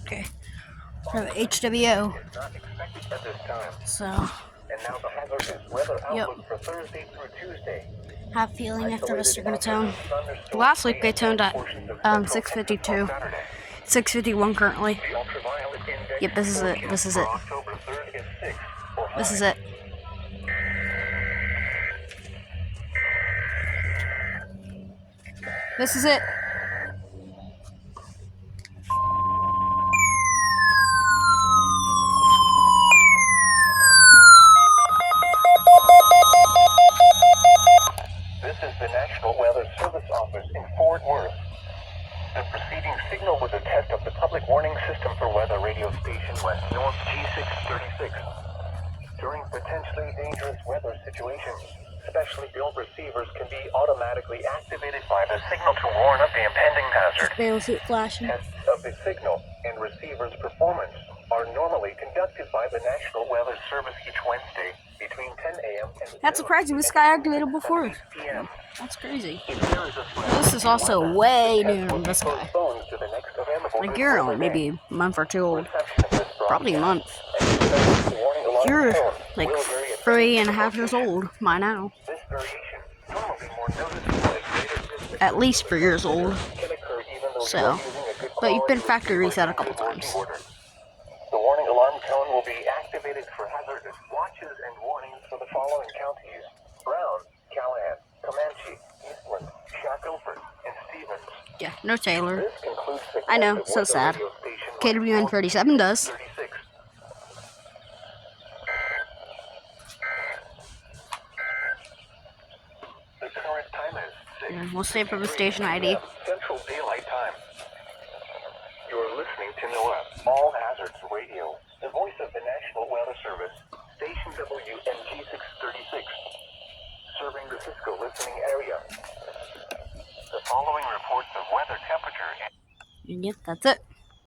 Okay. For the HWO. So. Yep. Have a feeling after this they're gonna tone. Last week they toned at 652. 651 currently. Yep, this is it. This is it. This is it. This is it. This is the National Weather Service Office in Fort Worth. The preceding signal was a test of the public warning system for weather radio station West North G636. During potentially dangerous weather situations, specially built receivers can be automatically activated by the signal to warn of the impending hazard. Flashing. Tests of the signal and receiver's performance are normally conducted by the National Weather Service each Wednesday between 10 a.m. and That's surprising. This guy activated before. That's crazy. This is also way new than this guy. Like you're only maybe a month or two old. Probably a month. You're like 3.5 years old by now. At least 3 years old. So, but you've been factory reset a couple times. The warning alarm tone will be activated for hazardous watches and warnings for the following counties: Brown, Callahan, Comanche, Eastland, Shackelford, and Stevens. Yeah, no Taylor. This concludes the I know, so sad. KWN 37 does. 36. The current time is 6. Yeah, we'll stay for the station ID. Central Daylight Time. You're listening to NOAA All Hazards Radio, the voice of the National Weather Service, Station WNG 636, serving the Cisco listening area. The following reports of weather temperature. Yep, that's it.